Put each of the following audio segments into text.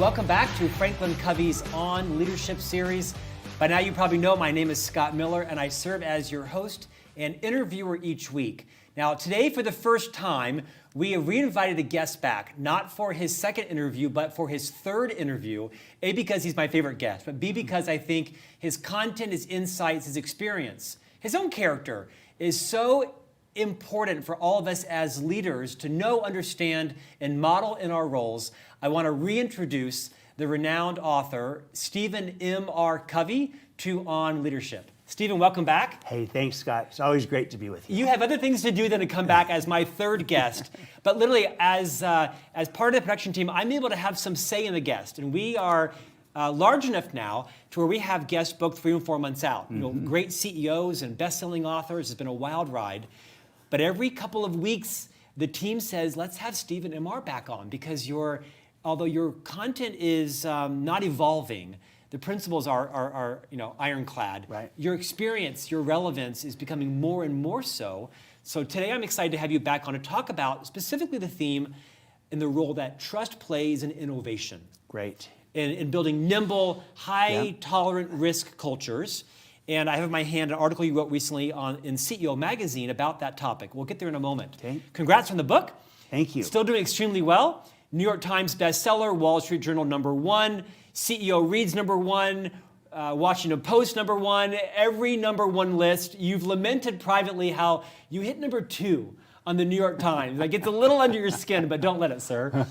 welcome back to Franklin Covey's On Leadership series. By now you probably know my name is Scott Miller and I serve as your host and interviewer each week. Now today for the first time, we have reinvited a guest back, not for his second interview, but for his third interview. A, because he's my favorite guest, but B, because I think his content, his insights, his experience, his own character is so important for all of us as leaders to know, understand, and model in our roles. I want to reintroduce the renowned author, Stephen M R Covey, to On Leadership. Stephen, welcome back. Hey, thanks, Scott. It's always great to be with you. You have other things to do than to come back as my third guest, but literally as part of the production team, I'm able to have some say in the guest, and we are large enough now to where we have guests booked 3 and 4 months out. You know, great CEOs and best-selling authors. It's been a wild ride. But every couple of weeks, the team says, let's have Stephen M R back on because although your content is not evolving, the principles are ironclad. Right. Your experience, your relevance is becoming more and more so. So today I'm excited to have you back on to talk about specifically the theme and the role that trust plays in innovation. Great. In building nimble, high-tolerant risk cultures. And I have in my hand an article you wrote recently in CEO Magazine about that topic. We'll get there in a moment. Okay. Congrats on the book. Thank you. Still doing extremely well. New York Times bestseller, Wall Street Journal #1, CEO Reads #1, Washington Post #1, every #1 list. You've lamented privately how you hit #2 on the New York Times. Like it's a little under your skin, but don't let it, sir.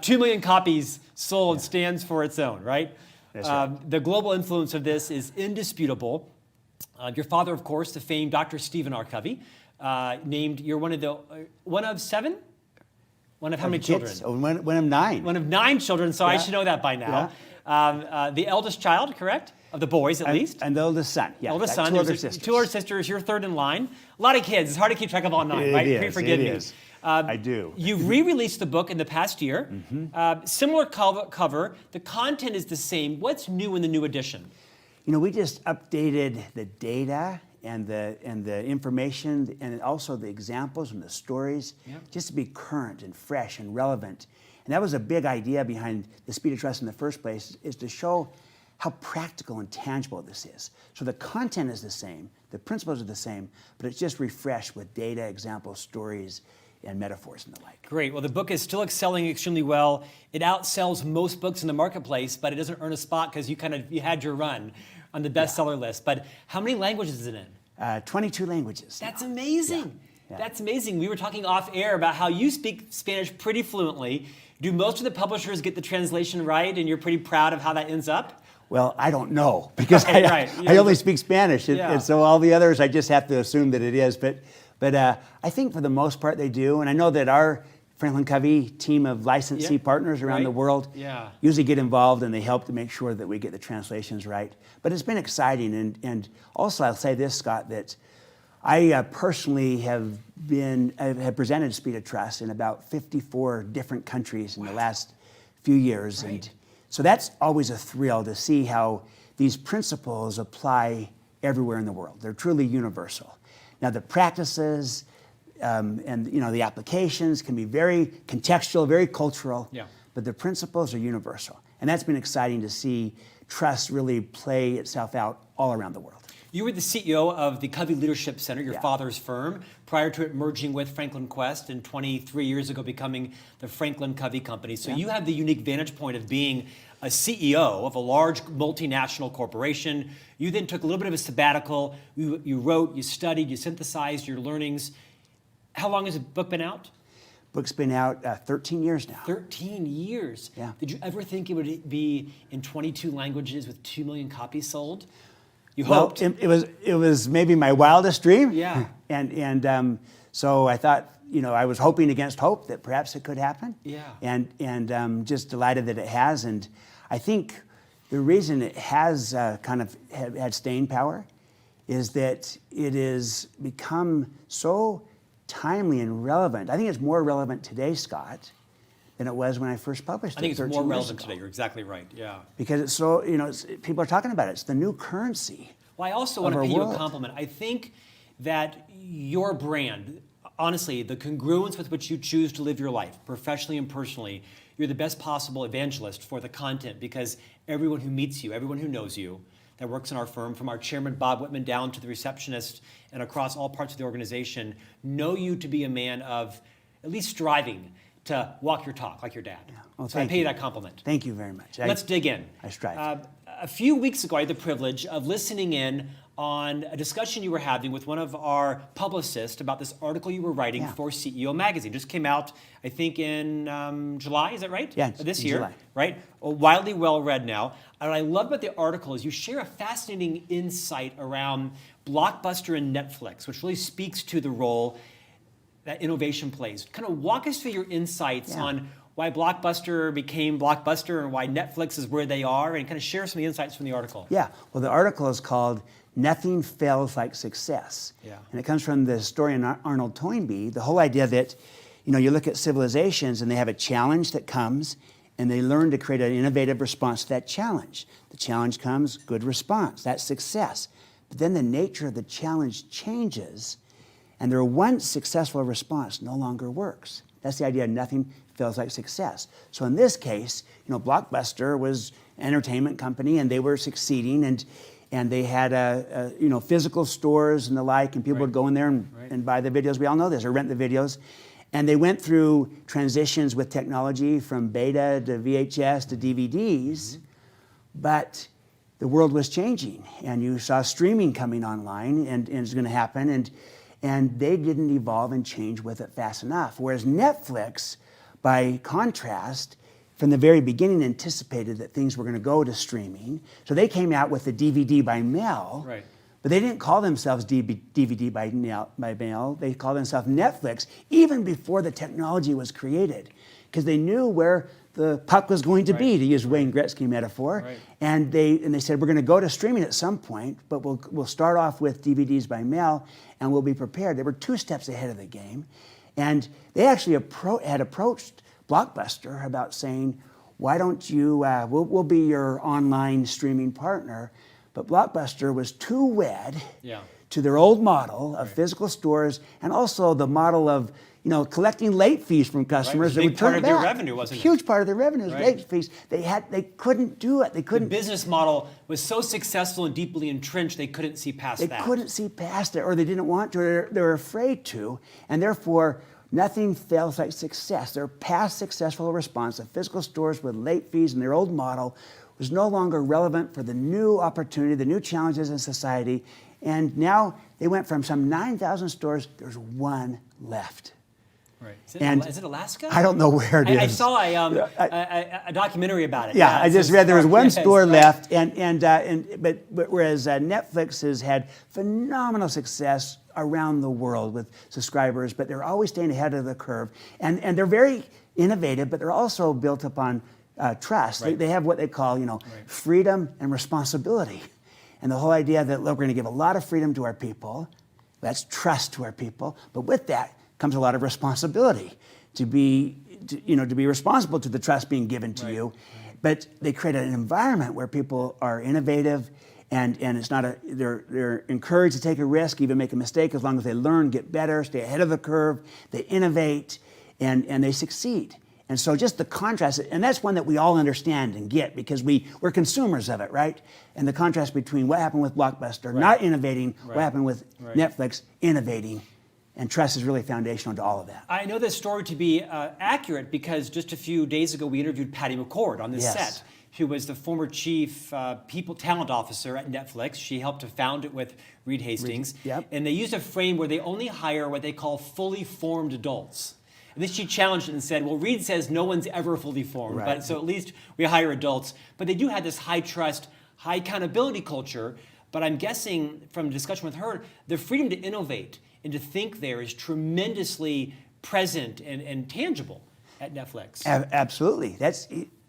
2 million copies sold stands for its own, right? That's right. The global influence of this is indisputable. Your father, of course, the famed Dr. Stephen R. Covey, you're one of 7? One of how many children? Oh, one of 9. One of 9 children, so I should know that by now. Yeah. The eldest child, correct? Of the boys, at least? And the oldest son, yeah. Oldest son. 2 older There's sisters. 2 older sisters, you're third in line. A lot of kids, it's hard to keep track of all 9, right? It is, Forgive me. is. I do. You've re-released the book in the past year. Similar cover, the content is the same. What's new in the new edition? You know, we just updated the data and the information and also the examples and the stories just to be current and fresh and relevant. And that was a big idea behind the Speed of Trust in the first place, is to show how practical and tangible this is. So the content is the same, the principles are the same, but it's just refreshed with data, examples, stories, and metaphors and the like. Great. Well, the book is still excelling extremely well. It outsells most books in the marketplace, but it doesn't earn a spot because you had your run on the bestseller list. But how many languages is it in? 22 languages. That's amazing. Yeah. That's amazing. We were talking off air about how you speak Spanish pretty fluently. Do most of the publishers get the translation right, and you're pretty proud of how that ends up? Well, I don't know because Right. I only speak Spanish, Yeah. and so all the others I just have to assume that it is. But I think for the most part they do, and I know that our Franklin Covey team of licensee partners around the world usually get involved and they help to make sure that we get the translations right. But it's been exciting, and also I'll say this, Scott, that I personally have presented Speed of Trust in about 54 different countries in the last few years, and so that's always a thrill to see how these principles apply everywhere in the world. They're truly universal. Now the practices and the applications can be very contextual, very cultural, but the principles are universal. And that's been exciting to see trust really play itself out all around the world. You were the CEO of the Covey Leadership Center, your father's firm, prior to it merging with Franklin Quest and 23 years ago becoming the Franklin Covey Company. So you have the unique vantage point of being a CEO of a large multinational corporation. You then took a little bit of a sabbatical. You wrote, you studied, you synthesized your learnings. How long has the book been out? Book's been out 13 years now. 13 years? Yeah. Did you ever think it would be in 22 languages with 2 million copies sold? You Well, hoped? it was maybe my wildest dream. Yeah. And so I thought, I was hoping against hope that perhaps it could happen. Yeah. And just delighted that it has. And I think the reason it has kind of had staying power is that it has become so timely and relevant. I think it's more relevant today, Scott, than it was when I first published it. I think it's 13 more years relevant ago. today. You're exactly right. Yeah. Because it's so, people are talking about it. It's the new currency. Well, I also want to our pay you a world. compliment. I think that your brand, honestly, the congruence with which you choose to live your life, professionally and personally, you're the best possible evangelist for the content, because everyone who meets you, everyone who knows you, that works in our firm, from our chairman, Bob Whitman, down to the receptionist and across all parts of the organization, know you to be a man of at least striving to walk your talk like your dad. Yeah. Well, so I pay you that compliment. Thank you very much. Let's dig in. I strive. A few weeks ago, I had the privilege of listening in on a discussion you were having with one of our publicists about this article you were writing for CEO Magazine. Just came out, I think, in July, is that right? Yeah, this year, July. Right? Widely well read now. And what I love about the article is you share a fascinating insight around Blockbuster and Netflix, which really speaks to the role that innovation plays. Kind of walk us through your insights on why Blockbuster became Blockbuster and why Netflix is where they are, and kind of share some of the insights from the article. Yeah, well, the article is called Nothing Fails Like Success. Yeah. And it comes from the historian Arnold Toynbee, the whole idea that, you look at civilizations and they have a challenge that comes and they learn to create an innovative response to that challenge. The challenge comes, good response, that's success. But then the nature of the challenge changes and their once successful response no longer works. That's the idea of nothing fails like success. So in this case, Blockbuster was an entertainment company and they were succeeding, and they had physical stores and the like, and people would go in there and buy the videos. We all know this, or rent the videos. And they went through transitions with technology from beta to VHS to DVDs, but the world was changing, and you saw streaming coming online, and it's going to happen, and they didn't evolve and change with it fast enough. Whereas Netflix, by contrast, from the very beginning anticipated that things were going to go to streaming. So they came out with the DVD by mail, but they didn't call themselves DVD by mail. They called themselves Netflix even before the technology was created, because they knew where the puck was going to be, to use Wayne Gretzky metaphor. And they said, we're going to go to streaming at some point, but we'll start off with DVDs by mail, and we'll be prepared. They were 2 steps ahead of the game. And they actually had approached Blockbuster about saying, why don't you, we'll be your online streaming partner. But Blockbuster was too wed to their old model of physical stores, and also the model of collecting late fees from customers that would turn it back. Part of their revenue, wasn't it? Huge part of their revenue was late fees. They couldn't do it. They couldn't. The business model was so successful and deeply entrenched, they couldn't see past that. They couldn't see past it, or they didn't want to, or they were afraid to, and therefore, nothing fails like success. Their past successful response of physical stores with late fees in their old model was no longer relevant for the new opportunity, the new challenges in society. And now they went from some 9,000 stores, there's 1 left. Is it Alaska? I don't know where it is. I saw a documentary about it. Yeah, I just read there was 1 store left, but whereas Netflix has had phenomenal success around the world with subscribers, but they're always staying ahead of the curve, and they're very innovative, but they're also built upon trust. They have what they call freedom and responsibility, and the whole idea that, look, we're going to give a lot of freedom to our people. That's trust to our people, but with that comes a lot of responsibility to be responsible to the trust being given to you. But they create an environment where people are innovative, and it's not they're encouraged to take a risk, even make a mistake, as long as they learn, get better, stay ahead of the curve, they innovate, and they succeed. And so just the contrast, and that's one that we all understand and get because we're consumers of it, right? And the contrast between what happened with Blockbuster, not innovating, what happened with Netflix, innovating. And trust is really foundational to all of that. I know this story to be accurate because just a few days ago we interviewed Patty McCord on this set, who was the former chief people talent officer at Netflix. She helped to found it with Reed Hastings. And they used a frame where they only hire what they call fully formed adults. And then she challenged it and said, well, Reed says no one's ever fully formed, but so at least we hire adults. But they do have this high trust, high accountability culture. But I'm guessing from discussion with her, the freedom to innovate and to think there is tremendously present and tangible at Netflix. Absolutely.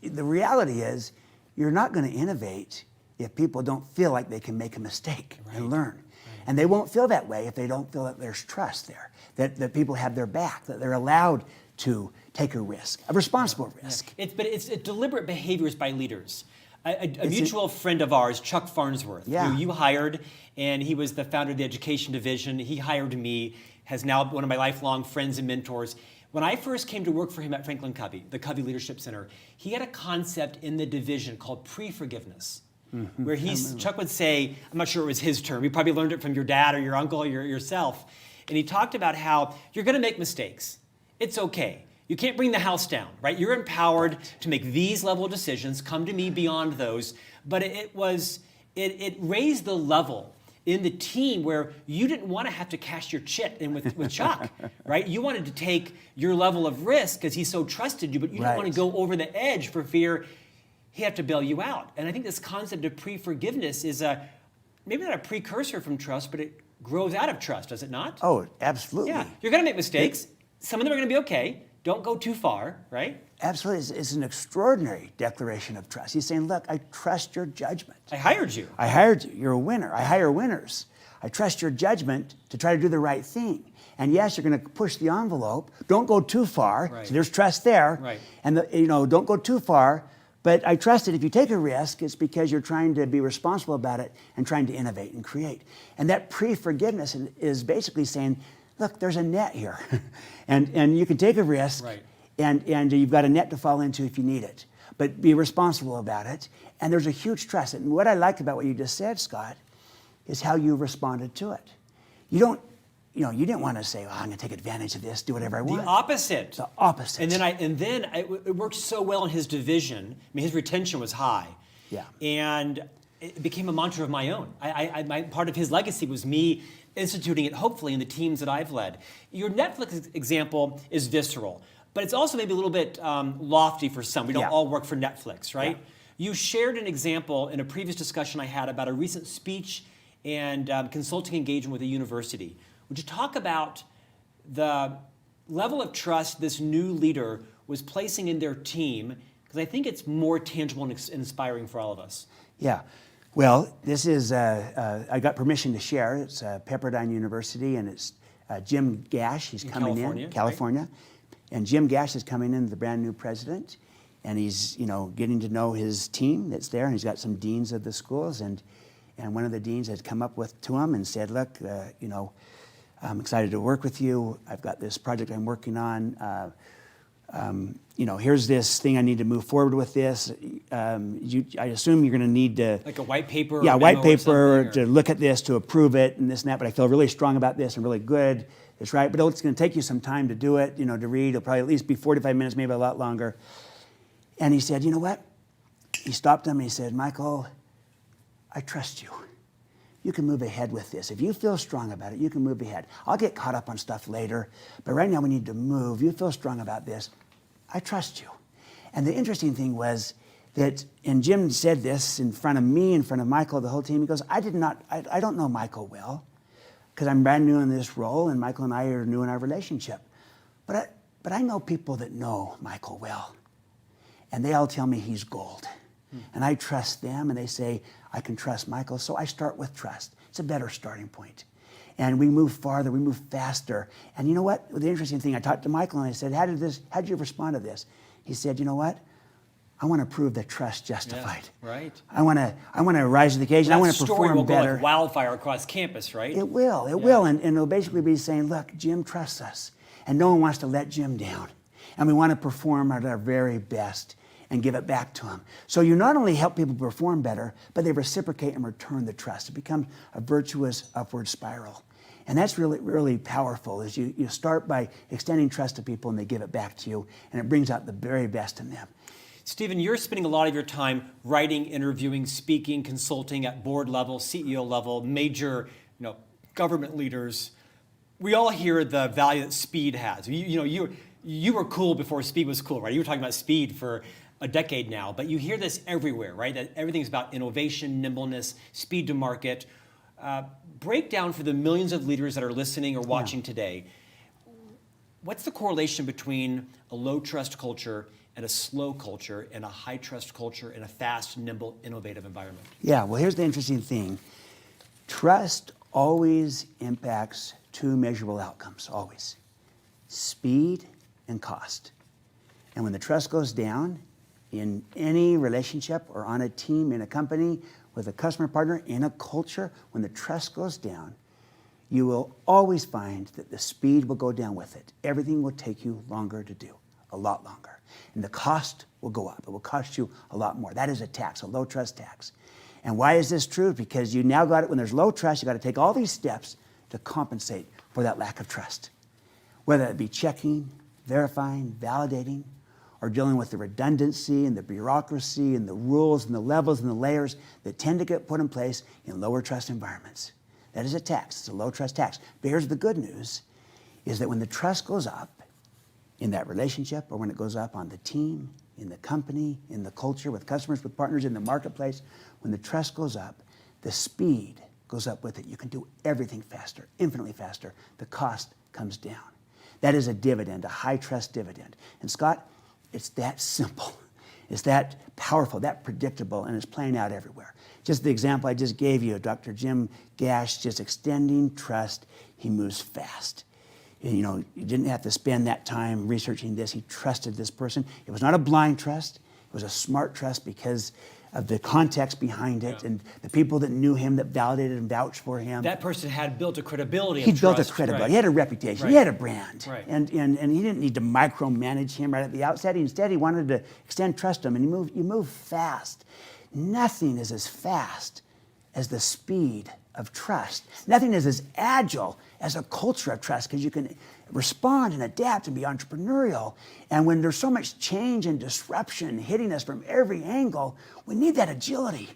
The reality is you're not going to innovate if people don't feel like they can make a mistake and learn. And they won't feel that way if they don't feel that there's trust there, that people have their back, that they're allowed to take a risk, a responsible risk. But it's deliberate behaviors by leaders. A mutual friend of ours, Chuck Farnsworth, who you hired, and he was the founder of the education division. He hired me, has now one of my lifelong friends and mentors. When I first came to work for him at Franklin Covey, the Covey Leadership Center, he had a concept in the division called pre-forgiveness. Where Chuck would say, I'm not sure it was his term, you probably learned it from your dad or your uncle or yourself, and he talked about how you're going to make mistakes. It's okay. You can't bring the house down, right? You're empowered to make these level of decisions, come to me beyond those, but it raised the level in the team where you didn't want to have to cash your chit in with Chuck, right? You wanted to take your level of risk because he so trusted you, but you didn't want to go over the edge for fear he had to bail you out. And I think this concept of pre-forgiveness is maybe not a precursor from trust, but it grows out of trust, does it not? Oh, absolutely. Yeah, you're going to make mistakes. Some of them are going to be okay. Don't go too far, right? Absolutely. It's an extraordinary declaration of trust. He's saying, look, I trust your judgment. I hired you. I hired you. You're a winner. I hire winners. I trust your judgment to try to do the right thing. And yes, you're going to push the envelope. Don't go too far. Right. So there's trust there. Right. And don't go too far. But I trust that if you take a risk, it's because you're trying to be responsible about it and trying to innovate and create. And that pre-forgiveness is basically saying, look, there's a net here. and you can take a risk, right. and you've got a net to fall into if you need it. But be responsible about it. And there's a huge trust. And what I like about what you just said, Scott, is how you responded to it. You didn't want to say, I'm going to take advantage of this, do whatever I want. The opposite. The opposite. And then it worked so well in his division. I mean, his retention was high. Yeah. And it became a mantra of my own. Part of his legacy was me instituting it, hopefully, in the teams that I've led. Your Netflix example is visceral, but it's also maybe a little bit lofty for some. We don't all work for Netflix, right? Yeah. You shared an example in a previous discussion I had about a recent speech and consulting engagement with a university. Would you talk about the level of trust this new leader was placing in their team? Because I think it's more tangible and inspiring for all of us. Yeah. Well, this is, I got permission to share. It's Pepperdine University, and it's Jim Gash. He's coming in, California. Right? And Jim Gash is coming in, the brand new president, and he's, getting to know his team that's there, and he's got some deans of the schools, and one of the deans had come up to him and said, look, I'm excited to work with you. I've got this project I'm working on. Here's this thing I need to move forward with this. I assume you're going to need to... Like a white paper? Yeah, white paper to look at this, to approve it, and this and that, but I feel really strong about this and really good. It's right, but it's going to take you some time to do it, to read. It'll probably at least be 45 minutes, maybe a lot longer. And he said, you know what? He stopped him and he said, Michael, I trust you. You can move ahead with this. If you feel strong about it, you can move ahead. I'll get caught up on stuff later, but right now we need to move. You feel strong about this. I trust you. And the interesting thing was that, and Jim said this in front of me, in front of Michael, the whole team, he goes, I don't know Michael well, because I'm brand new in this role, and Michael and I are new in our relationship. But I know people that know Michael well, and they all tell me he's gold. And I trust them, and they say, I can trust Michael, so I start with trust. It's a better starting point. And we move farther, we move faster. And you know what? The interesting thing, I talked to Michael, and I said, how did you respond to this? He said, you know what? I want to prove that trust justified. Yeah, right. I want to rise to the occasion. I want to perform better. That story will go like wildfire across campus, right? It will, it will. And it'll basically be saying, look, Jim trusts us, and no one wants to let Jim down. And we want to perform at our very best and give it back to them. So you not only help people perform better, but they reciprocate and return the trust. It becomes a virtuous upward spiral. And that's really, really powerful, is you start by extending trust to people and they give it back to you, and it brings out the very best in them. Stephen, you're spending a lot of your time writing, interviewing, speaking, consulting at board level, CEO level, major government leaders. We all hear the value that speed has. You were cool before speed was cool, right? You were talking about speed for a decade now, but you hear this everywhere, right? That everything's about innovation, nimbleness, speed to market. Break down for the millions of leaders that are listening or watching today, what's the correlation between a low trust culture and a slow culture and a high trust culture and a fast, nimble, innovative environment? Yeah, well, here's the interesting thing. Trust always impacts two measurable outcomes, always. Speed and cost. And when the trust goes down, in any relationship or on a team, in a company, with a customer partner, in a culture, when the trust goes down, you will always find that the speed will go down with it. Everything will take you longer to do, a lot longer. And the cost will go up. It will cost you a lot more. That is a tax, a low trust tax. And why is this true? Because you now got it, when there's low trust, you got to take all these steps to compensate for that lack of trust. Whether it be checking, verifying, validating, or dealing with the redundancy and the bureaucracy and the rules and the levels and the layers that tend to get put in place in lower trust environments. That is a tax. It's a low trust tax. But here's the good news, is that when the trust goes up in that relationship, or when it goes up on the team, in the company, in the culture, with customers, with partners, in the marketplace, when the trust goes up, the speed goes up with it. You can do everything faster, infinitely faster. The cost comes down. That is a dividend, a high trust dividend. And Scott, it's that simple. It's that powerful, that predictable, and it's playing out everywhere. Just the example I just gave you, Dr. Jim Gash, just extending trust. He moves fast. You know, you didn't have to spend that time researching this. He trusted this person. It was not a blind trust. It was a smart trust because of the context behind it and the people that knew him, that validated and vouched for him. That person had built a credibility. He'd built a credibility. Right. He had a reputation. Right. He had a brand. Right. And he didn't need to micromanage him right at the outset. Instead, he wanted to extend trust to him, and you move fast. Nothing is as fast as the speed of trust. Nothing is as agile as a culture of trust, because you can respond and adapt and be entrepreneurial. And when there's so much change and disruption hitting us from every angle, we need that agility.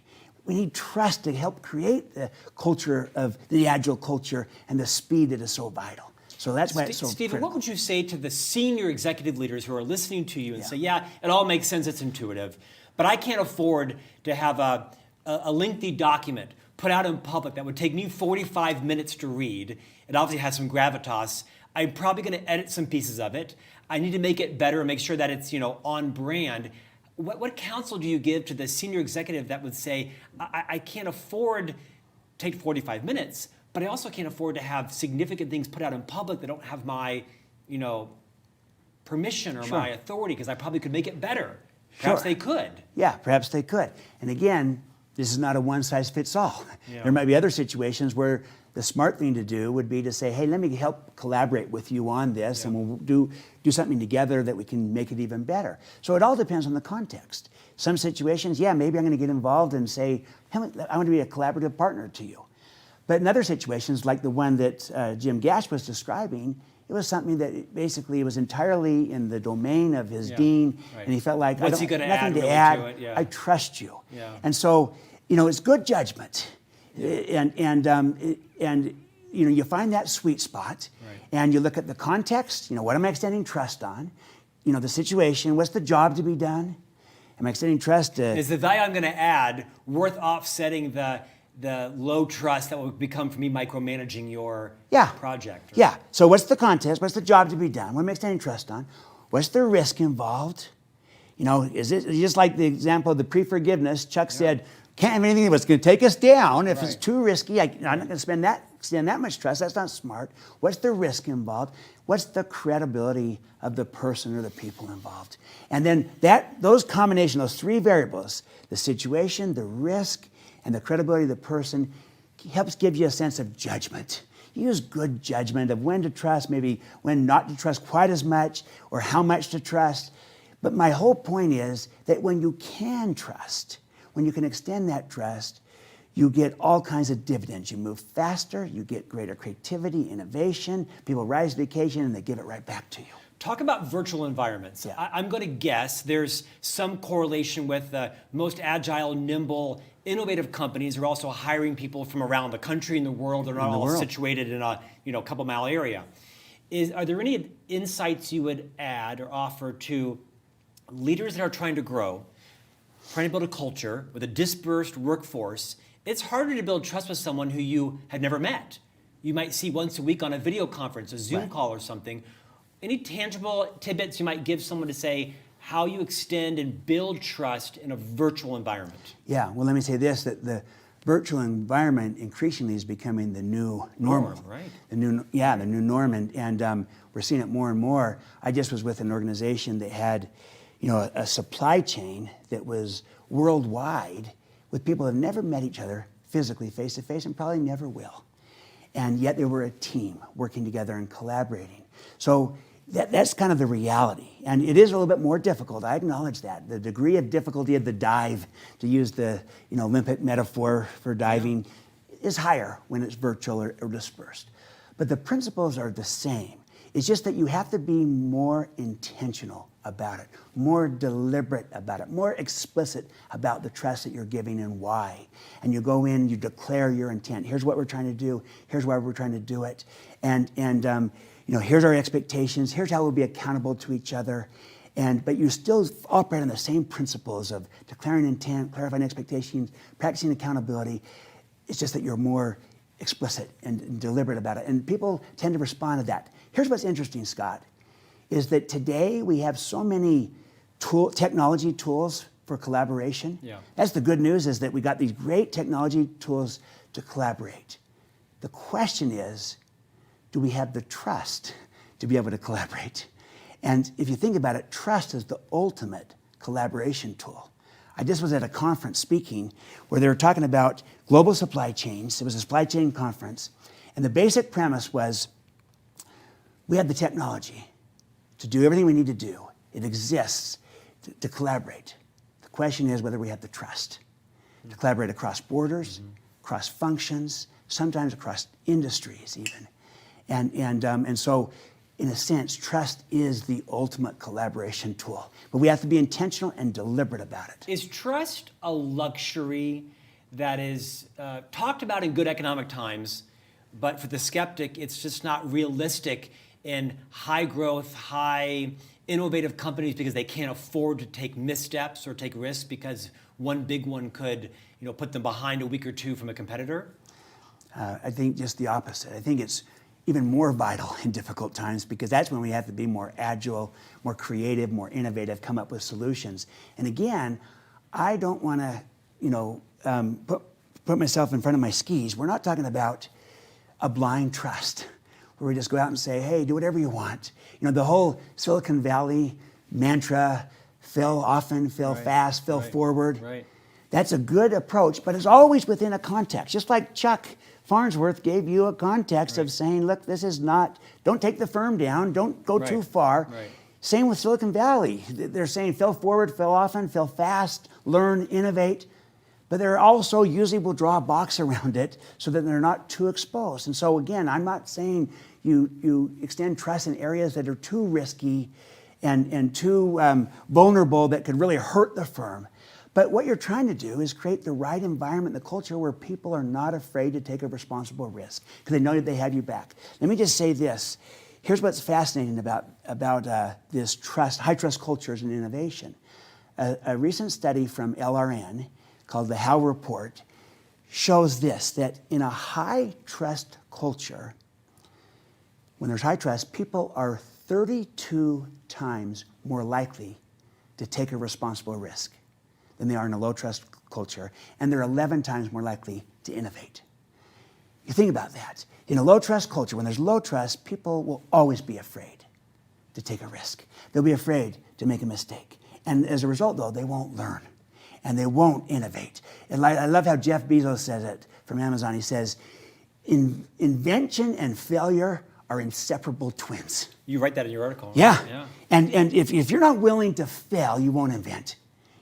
We need trust to help create the culture of the agile culture and the speed that is so vital. So that's why it's so Stephen, critical. what would you say to the senior executive leaders who are listening to you and say, yeah, it all makes sense, it's intuitive, but I can't afford to have a lengthy document put out in public that would take me 45 minutes to read. It obviously has some gravitas. I'm probably going to edit some pieces of it. I need to make it better and make sure that it's, on brand. What counsel do you give to the senior executive that would say, I can't afford to take 45 minutes, but I also can't afford to have significant things put out in public that don't have my, permission or my authority, because I probably could make it better. Perhaps they could. Yeah, perhaps they could. And again, this is not a one-size-fits-all. Yeah. There might be other situations where the smart thing to do would be to say, hey, let me help collaborate with you on this, and we'll do something together that we can make it even better. So it all depends on the context. Some situations, maybe I'm going to get involved and say, hey, I want to be a collaborative partner to you. But in other situations, like the one that Jim Gash was describing, it was something that basically was entirely in the domain of his dean, and he felt like, What's he nothing gonna add to really add. to it? Yeah. I trust you. Yeah. And so, it's good judgment. And you find that sweet spot, and you look at the context. What am I extending trust on? The situation. What's the job to be done? Am I extending trust? Is the value I'm going to add worth offsetting the low trust that will become for me micromanaging your project? Yeah. So what's the context? What's the job to be done? What am I extending trust on? What's the risk involved? Is it just like the example of the pre-forgiveness? Chuck said, can't have anything that's going to take us down. If it's too risky, I'm not going to extend that much trust. That's not smart. What's the risk involved? What's the credibility of the person or the people involved? And then those combination, those three variables, the situation, the risk, and the credibility of the person, helps give you a sense of judgment. You use good judgment of when to trust, maybe when not to trust quite as much, or how much to trust. But my whole point is that when you can trust, when you can extend that trust, you get all kinds of dividends. You move faster, you get greater creativity, innovation, people rise to the occasion, and they give it right back to you. Talk about virtual environments. Yeah. I'm going to guess there's some correlation with the most agile, nimble, innovative companies are also hiring people from around the country and the world. They're not all situated in a couple mile area. Are there any insights you would add or offer to leaders that are trying to grow, trying to build a culture with a dispersed workforce? It's harder to build trust with someone who you had never met. You might see once a week on a video conference, a Zoom call or something. Any tangible tidbits you might give someone to say how you extend and build trust in a virtual environment? Yeah, well, let me say this, that the virtual environment increasingly is becoming the new normal. Right. The new norm, and we're seeing it more and more. I just was with an organization that had a supply chain that was worldwide with people that have never met each other physically face to face and probably never will. and yet they were a team working together and collaborating. So that's kind of the reality. And it is a little bit more difficult. I acknowledge that. The degree of difficulty of the dive, to use the Olympic metaphor for diving, is higher when it's virtual or dispersed. But the principles are the same. It's just that you have to be more intentional about it, more deliberate about it, more explicit about the trust that you're giving and why. And you go in, you declare your intent. Here's what we're trying to do. Here's why we're trying to do it. And here's our expectations. Here's how we'll be accountable to each other. But you still operate on the same principles of declaring intent, clarifying expectations, practicing accountability. It's just that you're more explicit and deliberate about it. And people tend to respond to that. Here's what's interesting, Scott, is that today we have so many technology tools for collaboration. Yeah. That's the good news, is that we got these great technology tools to collaborate. The question is, do we have the trust to be able to collaborate? And if you think about it, trust is the ultimate collaboration tool. I just was at a conference speaking where they were talking about global supply chains. It was a supply chain conference. And the basic premise was, we have the technology to do everything we need to do. It exists to collaborate. The question is whether we have the trust to collaborate across borders, across functions, sometimes across industries even. And so, in a sense, trust is the ultimate collaboration tool. But we have to be intentional and deliberate about it. Is trust a luxury that is talked about in good economic times, but for the skeptic, it's just not realistic in high growth, high innovative companies because they can't afford to take missteps or take risks because one big one could put them behind a week or two from a competitor? I think just the opposite. I think it's even more vital in difficult times because that's when we have to be more agile, more creative, more innovative, come up with solutions. And again, I don't want to, put myself in front of my skis. We're not talking about a blind trust where we just go out and say, hey, do whatever you want. The whole Silicon Valley mantra, fail often, fail fast, fail forward. Right. That's a good approach, but it's always within a context. Just like Chuck Farnsworth gave you a context of saying, look, this is not, don't take the firm down, don't go too far. Right. Same with Silicon Valley. They're saying fail forward, fail often, fail fast, learn, innovate. But they're also usually will draw a box around it so that they're not too exposed. And so again, I'm not saying you extend trust in areas that are too risky and too vulnerable that could really hurt the firm. But what you're trying to do is create the right environment, the culture where people are not afraid to take a responsible risk because they know that they have you back. Let me just say this. Here's what's fascinating about this trust, high trust cultures and innovation. A recent study from LRN called the How Report shows this, that in a high trust culture, when there's high trust, people are 32 times more likely to take a responsible risk than they are in a low trust culture, and they're 11 times more likely to innovate. You think about that. In a low trust culture, when there's low trust, people will always be afraid to take a risk. They'll be afraid to make a mistake. And as a result, though, they won't learn and they won't innovate. And I love how Jeff Bezos says it from Amazon. He says, invention and failure are inseparable twins. You write that in your article. Right? Yeah. And if you're not willing to fail, you won't invent.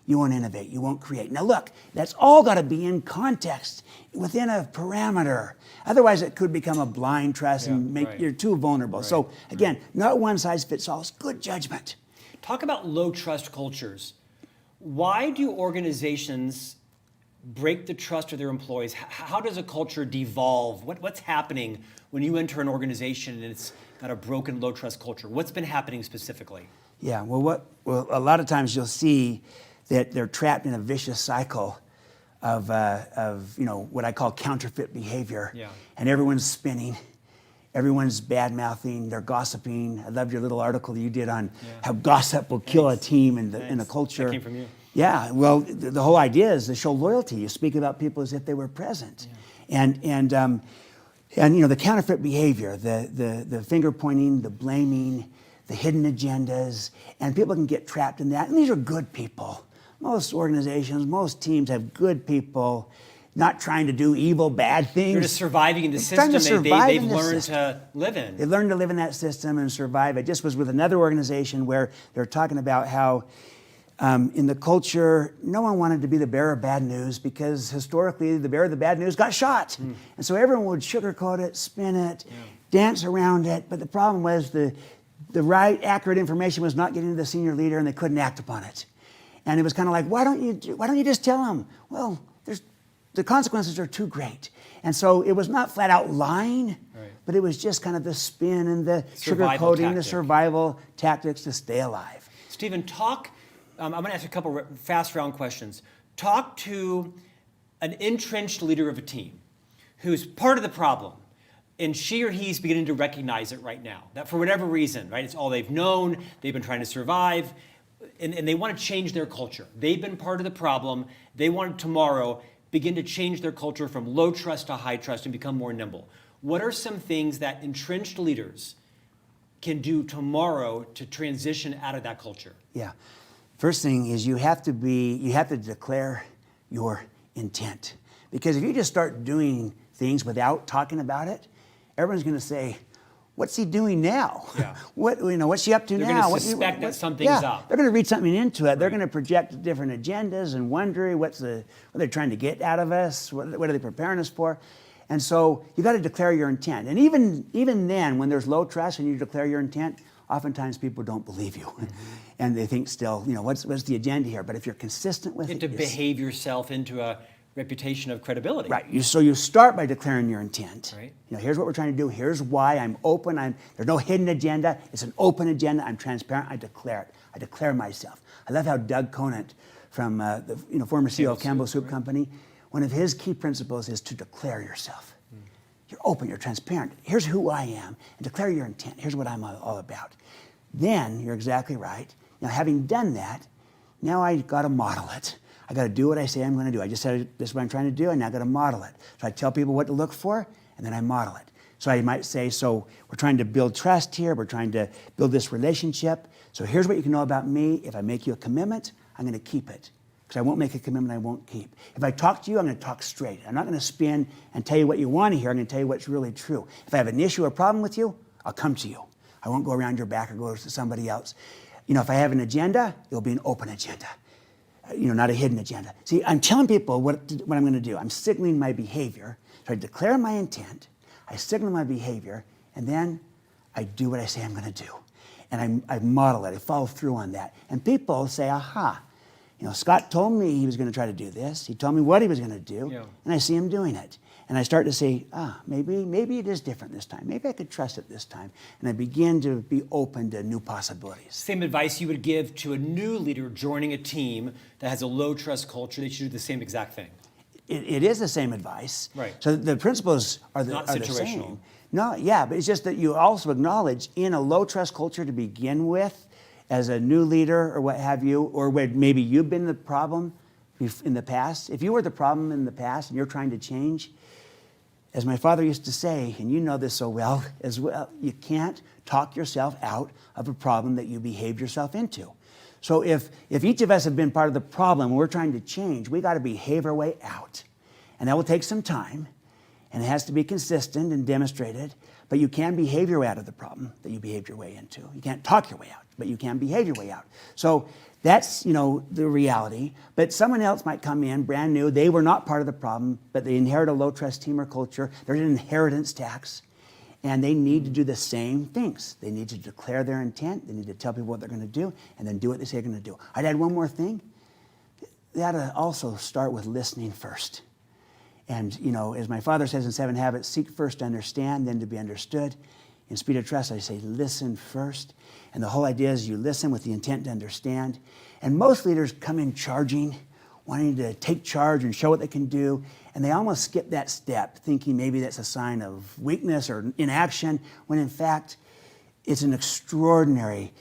You won't innovate. You won't create. Now look, that's all got to be in context, within a parameter. Otherwise, it could become a blind trust and make you're too vulnerable. So again, not one size fits all. It's good judgment. Talk about low trust cultures. Why do organizations break the trust of their employees? How does a culture devolve? What's happening when you enter an organization and it's got a broken low trust culture? What's been happening specifically? Yeah, well, a lot of times you'll see that they're trapped in a vicious cycle of what I call counterfeit behavior. Yeah. And everyone's spinning, everyone's bad-mouthing, they're gossiping. I loved your little article that you did on how gossip will kill a team in a culture. That came from you. Yeah, well, the whole idea is to show loyalty. You speak about people as if they were present. Yeah. And the counterfeit behavior, the finger pointing, the blaming, the hidden agendas, and people can get trapped in that. And these are good people. Most organizations, most teams have good people not trying to do evil, bad things. They're just surviving in the It's system trying to survive they've in the learned system. to live in. They learned to live in that system and survive. I just was with another organization where they're talking about how in the culture, no one wanted to be the bearer of bad news because historically the bearer of the bad news got shot. And so everyone would sugarcoat it, spin it, dance around it. But the problem was the right, accurate information was not getting to the senior leader and they couldn't act upon it. And it was kind of like, why don't you just tell them? Well, the consequences are too great. And so it was not flat out lying, but it was just kind of the spin and the sugarcoating, the survival tactics to stay alive. Stephen, I'm going to ask you a couple fast round questions. Talk to an entrenched leader of a team who's part of the problem, and she or he's beginning to recognize it right now. That for whatever reason, right? It's all they've known, they've been trying to survive, and they want to change their culture. They've been part of the problem. They want to tomorrow begin to change their culture from low trust to high trust and become more nimble. What are some things that entrenched leaders can do tomorrow to transition out of that culture? Yeah. First thing is you have to declare your intent. Because if you just start doing things without talking about it, everyone's going to say, what's he doing now? Yeah. What's she up to now? They're going to suspect that something's up. They're going to read something into it. They're going to project different agendas and wonder what they're trying to get out of us. What are they preparing us for? And so you got to declare your intent. And even then, when there's low trust and you declare your intent, oftentimes people don't believe you. And they think still, what's the agenda here? But if you're consistent with it. To behave yourself into a reputation of credibility. Right. So you start by declaring your intent. Right. Here's what we're trying to do. Here's why I'm open. There's no hidden agenda. It's an open agenda. I'm transparent. I declare it. I declare myself. I love how Doug Conant from the former CEO of Campbell Soup Company, one of his key principles is to declare yourself. You're open. You're transparent. Here's who I am. And declare your intent. Here's what I'm all about. Then you're exactly right. Now, having done that, now I got to model it. I got to do what I say I'm going to do. I just said this is what I'm trying to do, and now I got to model it. So I tell people what to look for, and then I model it. So I might say, so we're trying to build trust here. We're trying to build this relationship. So here's what you can know about me. If I make you a commitment, I'm going to keep it. Because I won't make a commitment I won't keep. If I talk to you, I'm going to talk straight. I'm not going to spin and tell you what you want to hear. I'm going to tell you what's really true. If I have an issue or problem with you, I'll come to you. I won't go around your back or go to somebody else. If I have an agenda, it'll be an open agenda. Not a hidden agenda. See, I'm telling people what I'm going to do. I'm signaling my behavior. So I declare my intent, I signal my behavior, and then I do what I say I'm going to do. And I model it. I follow through on that. And people say, aha, Scott told me he was going to try to do this. He told me what he was going to do, and I see him doing it. And I start to say, maybe it is different this time. Maybe I could trust it this time. And I begin to be open to new possibilities. Same advice you would give to a new leader joining a team that has a low trust culture. They should do the same exact thing. It is the same advice. Right. So the principles are the same. No, yeah, but it's just that you also acknowledge in a low trust culture to begin with, as a new leader or what have you, or where maybe you've been the problem in the past. If you were the problem in the past and you're trying to change, as my father used to say, and you know this so well as well, you can't talk yourself out of a problem that you behaved yourself into. So if each of us have been part of the problem and we're trying to change, we got to behave our way out. And that will take some time, and it has to be consistent and demonstrated, but you can behave your way out of the problem that you behaved your way into. You can't talk your way out, but you can behave your way out. So that's, the reality. But someone else might come in brand new. They were not part of the problem, but they inherit a low trust team or culture. There's an inheritance tax, and they need to do the same things. They need to declare their intent. They need to tell people what they're going to do, and then do what they say they're going to do. I'd add one more thing. They ought to also start with listening first. And, as my father says in 7 Habits, seek first to understand, then to be understood. In Speed of Trust, I say listen first. And the whole idea is you listen with the intent to understand. And most leaders come in charging, wanting to take charge and show what they can do. And they almost skip that step, thinking maybe that's a sign of weakness or inaction, when in fact, it's an extraordinary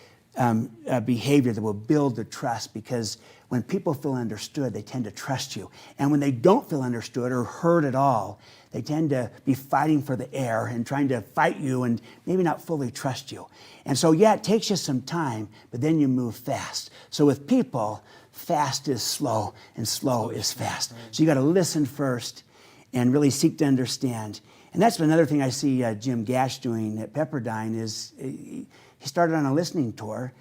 behavior that will build the trust, because when people feel understood, they tend to trust you. And when they don't feel understood or heard at all, they tend to be fighting for the air and trying to fight you and maybe not fully trust you. And so, it takes you some time, but then you move fast. So with people, fast is slow and slow is fast. Right. So you got to listen first and really seek to understand. And that's another thing I see Jim Gash doing at Pepperdine is he started on a listening tour,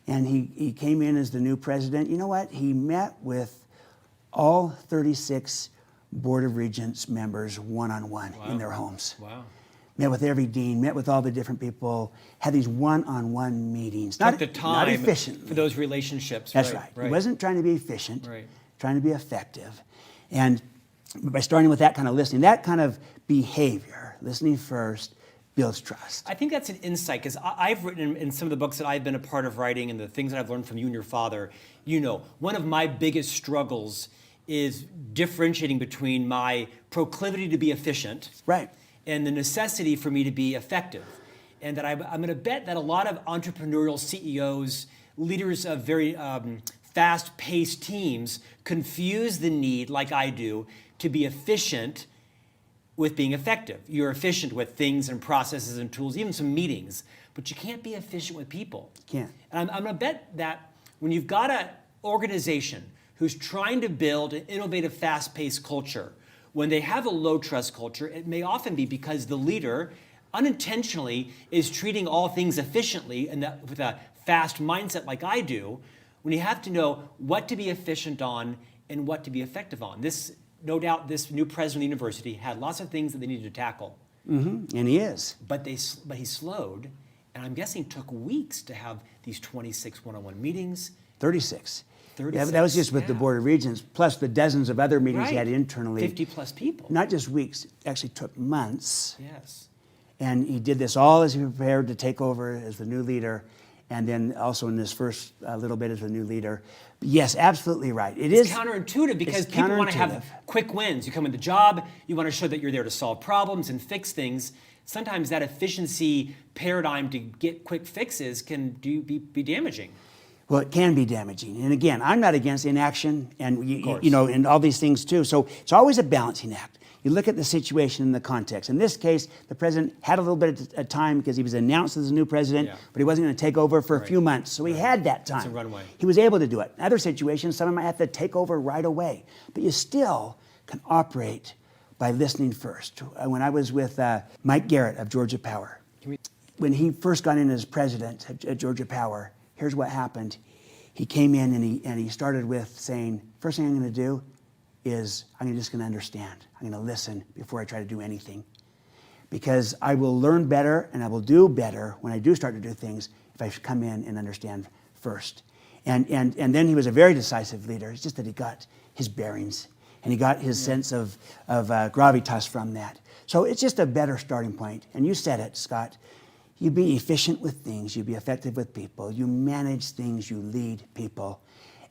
and he came in as the new president. You know what? He met with all 36 Board of Regents members one-on-one in their homes. Wow. Met with every dean, met with all the different people, had these one-on-one meetings. Took the time not efficient for those relationships. That's right. He wasn't trying to be efficient, trying to be effective. And by starting with that kind of listening, that kind of behavior, listening first, builds trust. I think that's an insight, because I've written in some of the books that I've been a part of writing and the things that I've learned from you and your father, one of my biggest struggles is differentiating between my proclivity to be efficient and the necessity for me to be effective. And that I'm going to bet that a lot of entrepreneurial CEOs, leaders of very fast-paced teams, confuse the need, like I do, to be efficient with being effective. You're efficient with things and processes and tools, even some meetings, but you can't be efficient with people. You can't. And I'm going to bet that when you've got an organization who's trying to build an innovative, fast-paced culture, when they have a low-trust culture, it may often be because the leader unintentionally is treating all things efficiently and with a fast mindset like I do, when you have to know what to be efficient on and what to be effective on. No doubt this new president of the university had lots of things that they needed to tackle. Mm-hmm. And he is. But he slowed, and I'm guessing took weeks to have these 26 one-on-one meetings. 36. Yeah, that was just with the Board of Regents, plus the dozens of other meetings he had internally. 50 plus people. Not just weeks, it actually took months. Yes. And he did this all as he prepared to take over as the new leader, and then also in this first little bit as the new leader. But yes, absolutely right. It's counterintuitive, because people want to have quick wins. You come in the job, you want to show that you're there to solve problems and fix things. Sometimes that efficiency paradigm to get quick fixes can be damaging. Well, it can be damaging. And again, I'm not against inaction and and all these things too. So it's always a balancing act. You look at the situation and the context. In this case, the president had a little bit of time because he was announced as the new president, but he wasn't going to take over for a few months. So he had that time. It's a runway. He was able to do it. In other situations, someone might have to take over right away. But you still can operate by listening first. When I was with Mike Garrett of Georgia Power, when he first got in as president at Georgia Power, here's what happened. He came in and he started with saying, first thing I'm going to do is I'm just going to understand. I'm going to listen before I try to do anything. Because I will learn better and I will do better when I do start to do things if I come in and understand first. And then he was a very decisive leader. It's just that he got his bearings and he got his sense of gravitas from that. So it's just a better starting point. And you said it, Scott. You be efficient with things. You be effective with people. You manage things. You lead people.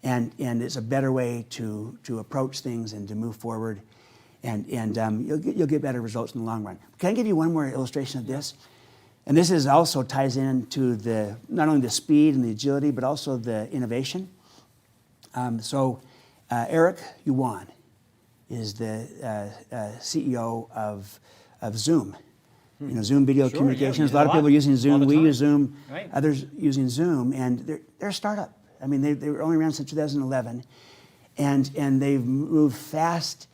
And it's a better way to approach things and to move forward. And you'll get better results in the long run. Can I give you one more illustration of this? And this is also ties into not only the speed and the agility, but also the innovation. Eric Yuan is the CEO of Zoom. Zoom video communications. A lot of people are using Zoom. We use Zoom. Right. Others using Zoom, and they're a startup. I mean, they were only around since 2011, and they've moved fast.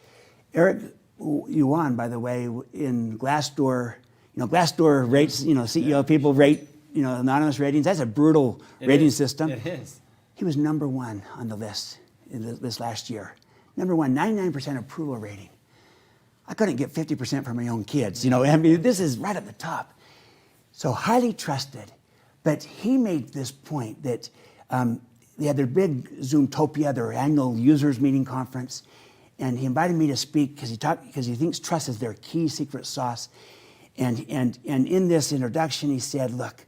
Eric Yuan, by the way, in Glassdoor, Glassdoor rates, CEO people rate, anonymous ratings. That's a brutal rating system. It is. He was number one on the list this last year. Number one, 99% approval rating. I couldn't get 50% for my own kids. I mean, this is right at the top. So highly trusted. But he made this point that they had their big Zoomtopia, their annual users meeting conference, and he invited me to speak because he thinks trust is their key secret sauce. And in this introduction, he said, look,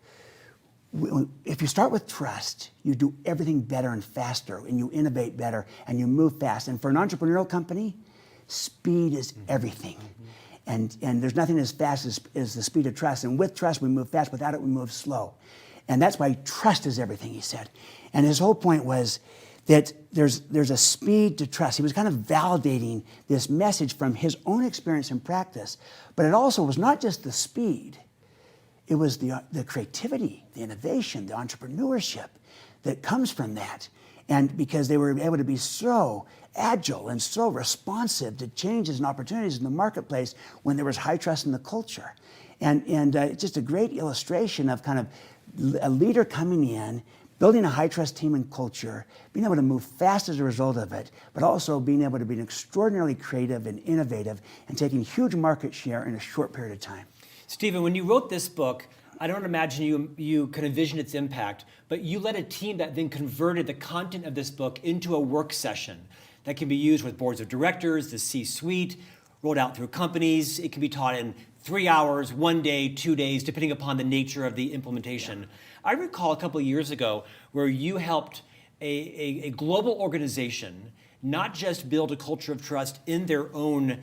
if you start with trust, you do everything better and faster, and you innovate better, and you move fast. And for an entrepreneurial company, speed is everything. And there's nothing as fast as the speed of trust. And with trust, we move fast. Without it, we move slow. And that's why trust is everything, he said. And his whole point was that there's a speed to trust. He was kind of validating this message from his own experience and practice. But it also was not just the speed. It was the creativity, the innovation, the entrepreneurship that comes from that. And because they were able to be so agile and so responsive to changes and opportunities in the marketplace when there was high trust in the culture. And it's just a great illustration of kind of a leader coming in, building a high trust team and culture, being able to move fast as a result of it, but also being able to be extraordinarily creative and innovative and taking huge market share in a short period of time. Stephen, when you wrote this book, I don't imagine you could envision its impact, but you led a team that then converted the content of this book into a work session that can be used with boards of directors, the C-suite, rolled out through companies. It can be taught in 3 hours, 1 day, 2 days, depending upon the nature of the implementation. I recall a couple of years ago where you helped a global organization not just build a culture of trust in their own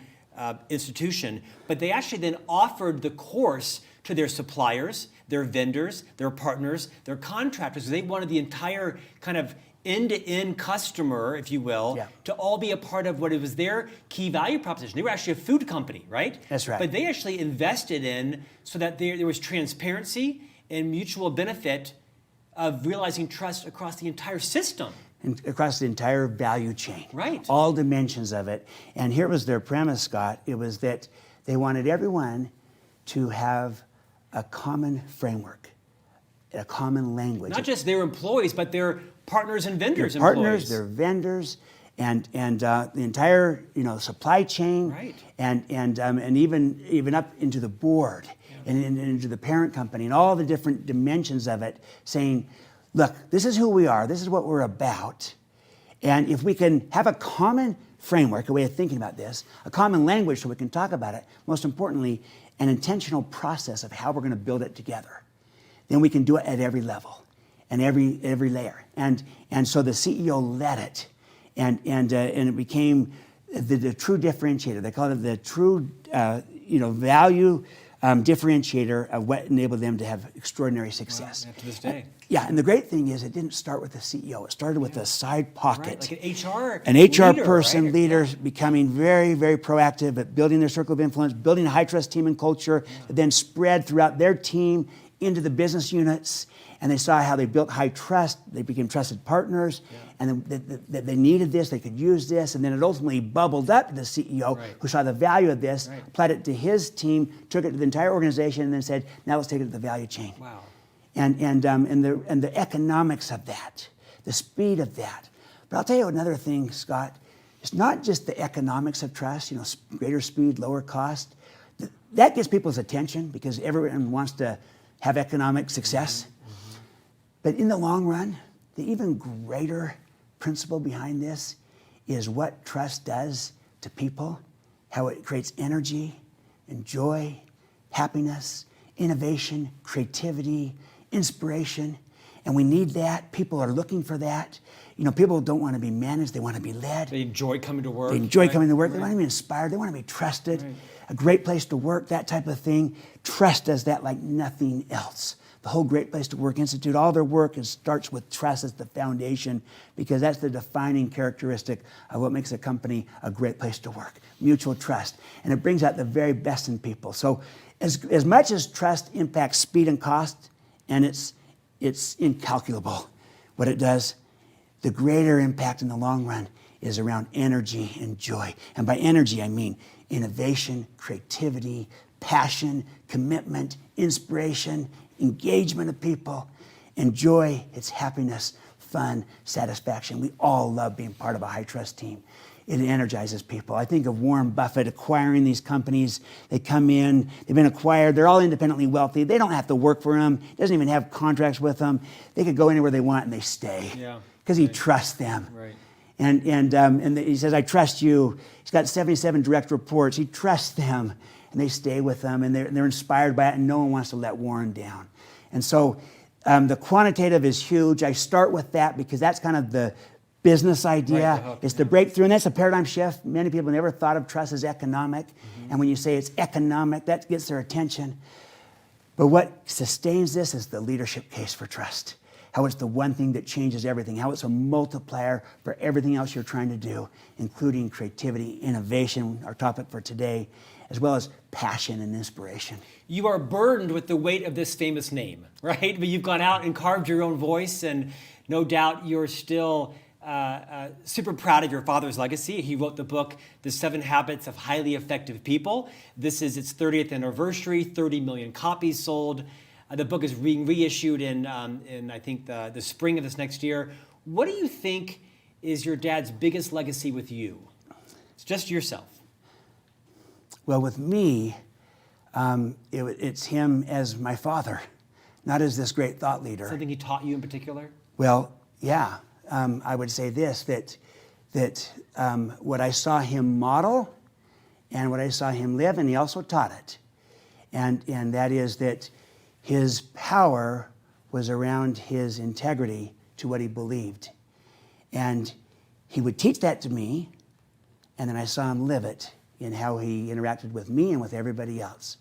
institution, but they actually then offered the course to their suppliers, their vendors, their partners, their contractors. They wanted the entire kind of end-to-end customer, if you will, to all be a part of what it was their key value proposition. They were actually a food company, right? That's right. But they actually invested in so that there was transparency and mutual benefit of realizing trust across the entire system. And across the entire value chain. Right. All dimensions of it. And here was their premise, Scott. It was that they wanted everyone to have a common framework, a common language. Not just their employees, but their partners and vendors. Their partners, their vendors, and the entire supply chain, right. and even up into the board, and into the parent company, and all the different dimensions of it, saying, look, this is who we are, this is what we're about, and if we can have a common framework, a way of thinking about this, a common language so we can talk about it, most importantly, an intentional process of how we're going to build it together, then we can do it at every level and every layer. And so the CEO led it, and it became the true differentiator. They call it the true value differentiator of what enabled them to have extraordinary success. Wow, to this day. And the great thing is it didn't start with the CEO. It started with a side pocket. Right, like an HR leader, person, right? leader, becoming very, very proactive at building their circle of influence, building a high trust team and culture, that then spread throughout their team into the business units. And they saw how they built high trust. They became trusted partners, and that they needed this, they could use this, and then it ultimately bubbled up to the CEO, who saw the value of this, applied it to his team, took it to the entire organization, and then said, "Now let's take it to the value chain." Wow. And the economics of that, the speed of that. But I'll tell you another thing, Scott. It's not just the economics of trust. Greater speed, lower cost. That gets people's attention because everyone wants to have economic success. But in the long run, the even greater principle behind this is what trust does to people, how it creates energy and joy, happiness, innovation, creativity, inspiration. And we need that. People are looking for that. People don't want to be managed, they want to be led. They enjoy coming to work. They enjoy coming to work. They want to be inspired. They want to be trusted. A great place to work, that type of thing. Trust does that like nothing else. The whole Great Place to Work Institute, all their work starts with trust as the foundation, because that's the defining characteristic of what makes a company a great place to work, mutual trust. And it brings out the very best in people. So as much as trust impacts speed and cost, and it's incalculable what it does, the greater impact in the long run is around energy and joy. And by energy, I mean innovation, creativity, passion, commitment, inspiration, engagement of people, and joy. It's happiness, fun, satisfaction. We all love being part of a high trust team. It energizes people. I think of Warren Buffett acquiring these companies. They come in, they've been acquired, they're all independently wealthy. They don't have to work for him. He doesn't even have contracts with them. They could go anywhere they want and they stay because he trusts them. Right. And he says, "I trust you." He's got 77 direct reports. He trusts them. And they stay with them, and they're inspired by it, and no one wants to let Warren down. And so the quantitative is huge. I start with that because that's kind of the business idea. It's the breakthrough, and that's a paradigm shift. Many people never thought of trust as economic, and when you say it's economic, that gets their attention. But what sustains this is the leadership case for trust. How it's the one thing that changes everything, how it's a multiplier for everything else you're trying to do, including creativity, innovation, our topic for today, as well as passion and inspiration. You are burdened with the weight of this famous name, right? But you've gone out and carved your own voice, and no doubt you're still super proud of your father's legacy. He wrote the book, The 7 Habits of Highly Effective People. This is its 30th anniversary, 30 million copies sold. The book is being reissued in I think, the spring of this next year. What do you think is your dad's biggest legacy with you? It's just yourself. Well, with me, it's him as my father, not as this great thought leader. Something he taught you in particular? Well, yeah. I would say this, that what I saw him model and what I saw him live, and he also taught it. And that is that his power was around his integrity to what he believed. And he would teach that to me, and then I saw him live it in how he interacted with me and with everybody else.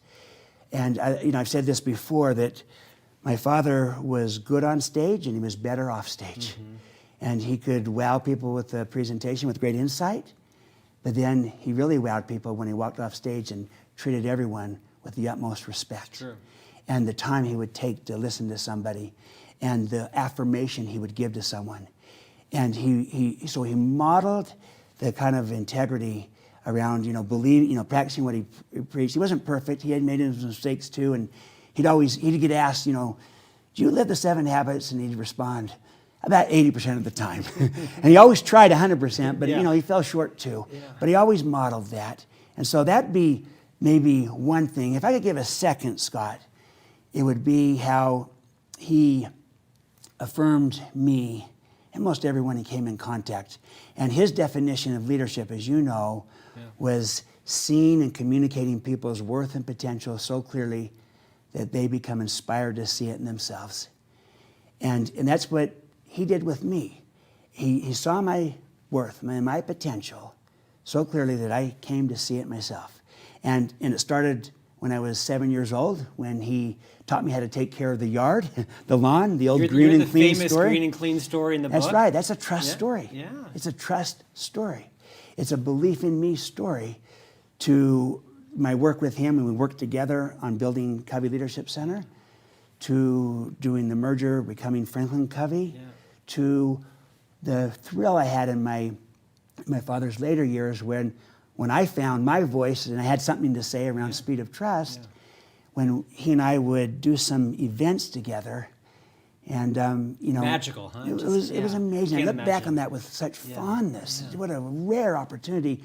And I've said this before, that my father was good on stage and he was better off stage. Mm-hmm. And he could wow people with a presentation with great insight, but then he really wowed people when he walked off stage and treated everyone with the utmost respect. True. And the time he would take to listen to somebody, and the affirmation he would give to someone. And so he modeled the kind of integrity around, practicing what he preached. He wasn't perfect. He had made his mistakes too, and he'd get asked, do you live the 7 habits? And he'd respond, about 80% of the time. And he always tried 100%, but he fell short too. Yeah. But he always modeled that. And so that'd be maybe one thing. If I could give a second, Scott, it would be how he affirmed me and most everyone he came in contact. And his definition of leadership, as you know, was seeing and communicating people's worth and potential so clearly that they become inspired to see it in themselves. And that's what he did with me. He saw my worth, my potential so clearly that I came to see it myself. And it started when I was 7 years old, when he taught me how to take care of the yard, the lawn, the old green and clean story. The famous green and clean story in the book. That's right. That's a trust story. Yeah. It's a trust story. It's a belief in me story to my work with him, and we worked together on building Covey Leadership Center, to doing the merger, becoming Franklin Covey, to the thrill I had in my father's later years when I found my voice and I had something to say around speed of trust, when he and I would do some events together, and magical, huh? It was amazing. I look back on that with such fondness. What a rare opportunity.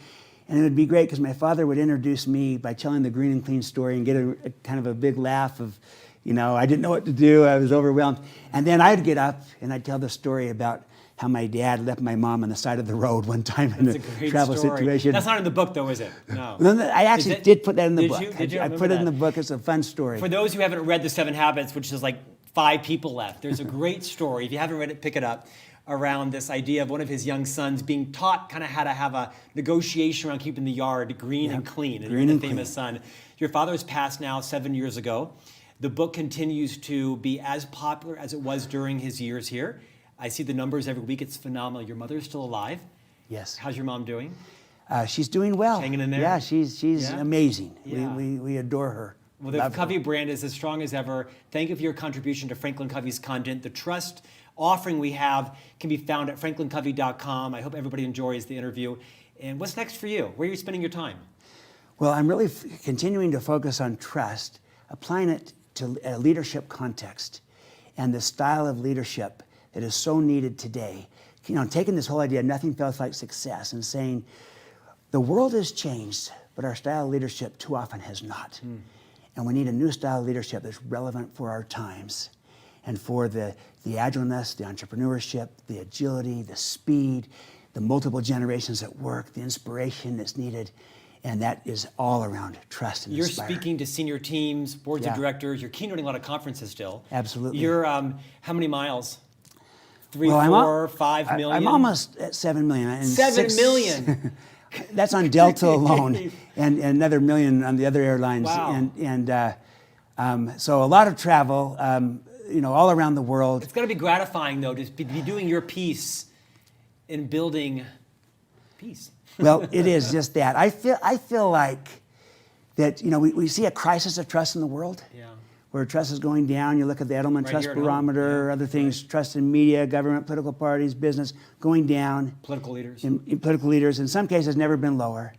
And it would be great because my father would introduce me by telling the green and clean story and get a kind of a big laugh of, I didn't know what to do. I was overwhelmed. And then I'd get up and I'd tell the story about how my dad left my mom on the side of the road one time in a travel situation. That's not in the book, though, is it? No. I actually did put that in the book. Did you? I put it in the book. It's a fun story. For those who haven't read The 7 Habits, which is like 5 people left, there's a great story. If you haven't read it, pick it up. Around this idea of one of his young sons being taught kind of how to have a negotiation around keeping the yard green and clean. And you're the famous son. Your father has passed now 7 years ago. The book continues to be as popular as it was during his years here. I see the numbers every week. It's phenomenal. Your mother is still alive. Yes. How's your mom doing? She's doing well. Hanging in there? Yeah, she's amazing. Yeah. We adore her. Well, the Covey brand is as strong as ever. Thank you for your contribution to Franklin Covey's content. The trust offering we have can be found at franklincovey.com. I hope everybody enjoys the interview. And what's next for you? Where are you spending your time? Well, I'm really continuing to focus on trust, applying it to a leadership context and the style of leadership that is so needed today. Taking this whole idea, nothing feels like success, and saying the world has changed, but our style of leadership too often has not. And we need a new style of leadership that's relevant for our times, and for the agileness, the entrepreneurship, the agility, the speed, the multiple generations at work, the inspiration that's needed. And that is all around trust and inspire. You're speaking to senior teams, boards of directors. You're keynoting a lot of conferences still. Absolutely. You're, how many miles? 3, 4, 5 million? I'm almost at 7 million. And 7 million? That's on Delta alone, and another million on the other airlines. Wow. And so a lot of travel, all around the world. It's got to be gratifying, though, to be doing your piece in building peace. Well, it is just that. I feel like that, we see a crisis of trust in the world. Yeah. where trust is going down. You look at the Edelman Right Trust here at home. Barometer, Yeah. other things, trust in media, government, political parties, business, going down. Political leaders. In political leaders, in some cases, never been lower.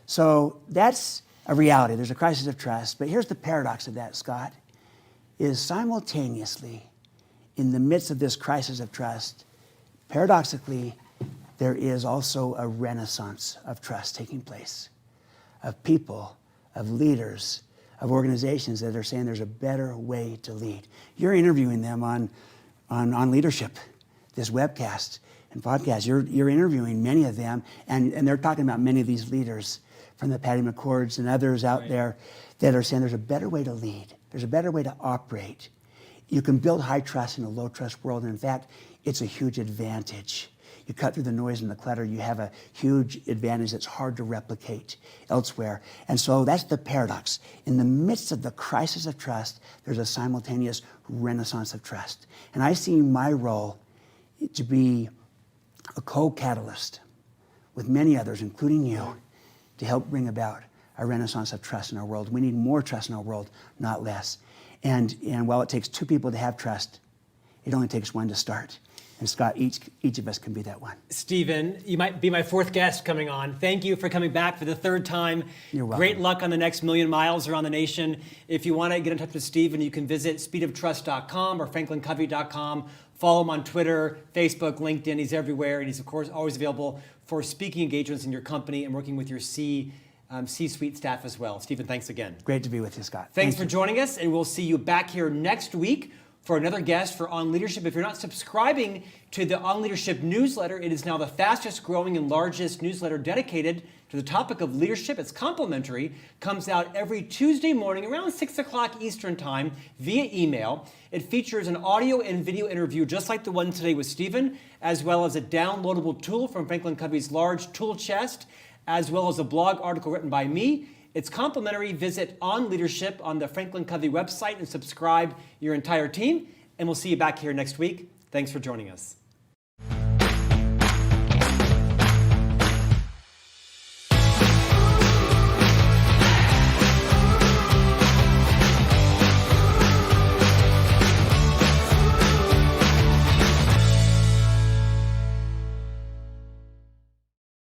So that's a reality. There's a crisis of trust. But here's the paradox of that, Scott, is simultaneously, in the midst of this crisis of trust, paradoxically, there is also a renaissance of trust taking place, of people, of leaders, of organizations that are saying there's a better way to lead. You're interviewing them on leadership, this webcast and podcast. You're interviewing many of them, and they're talking about many of these leaders from the Patty McCords and others out there that are saying there's a better way to lead. There's a better way to operate. You can build high trust in a low trust world, and in fact, it's a huge advantage. You cut through the noise and the clutter, you have a huge advantage that's hard to replicate elsewhere. And so that's the paradox. In the midst of the crisis of trust, there's a simultaneous renaissance of trust. And I see my role to be a co-catalyst with many others, including you, to help bring about a renaissance of trust in our world. We need more trust in our world, not less. And while it takes two people to have trust, it only takes one to start. And Scott, each of us can be that one. Stephen, you might be my fourth guest coming on. Thank you for coming back for the third time. You're welcome. Great luck on the next million miles around the nation. If you want to get in touch with Stephen, you can visit speedoftrust.com or franklincovey.com. Follow him on Twitter, Facebook, LinkedIn. He's everywhere. And he's, of course, always available for speaking engagements in your company and working with your C-suite staff as well. Stephen, thanks again. Great to be with you, Scott. Thanks for joining us, and we'll see you back here next week for another guest for On Leadership. If you're not subscribing to the On Leadership newsletter, it is now the fastest growing and largest newsletter dedicated to the topic of leadership. It's complimentary, comes out every Tuesday morning around 6 o'clock Eastern Time via email. It features an audio and video interview just like the one today with Stephen, as well as a downloadable tool from Franklin Covey's large tool chest, as well as a blog article written by me. It's complimentary. Visit On Leadership on the Franklin Covey website and subscribe your entire team. And we'll see you back here next week. Thanks for joining us.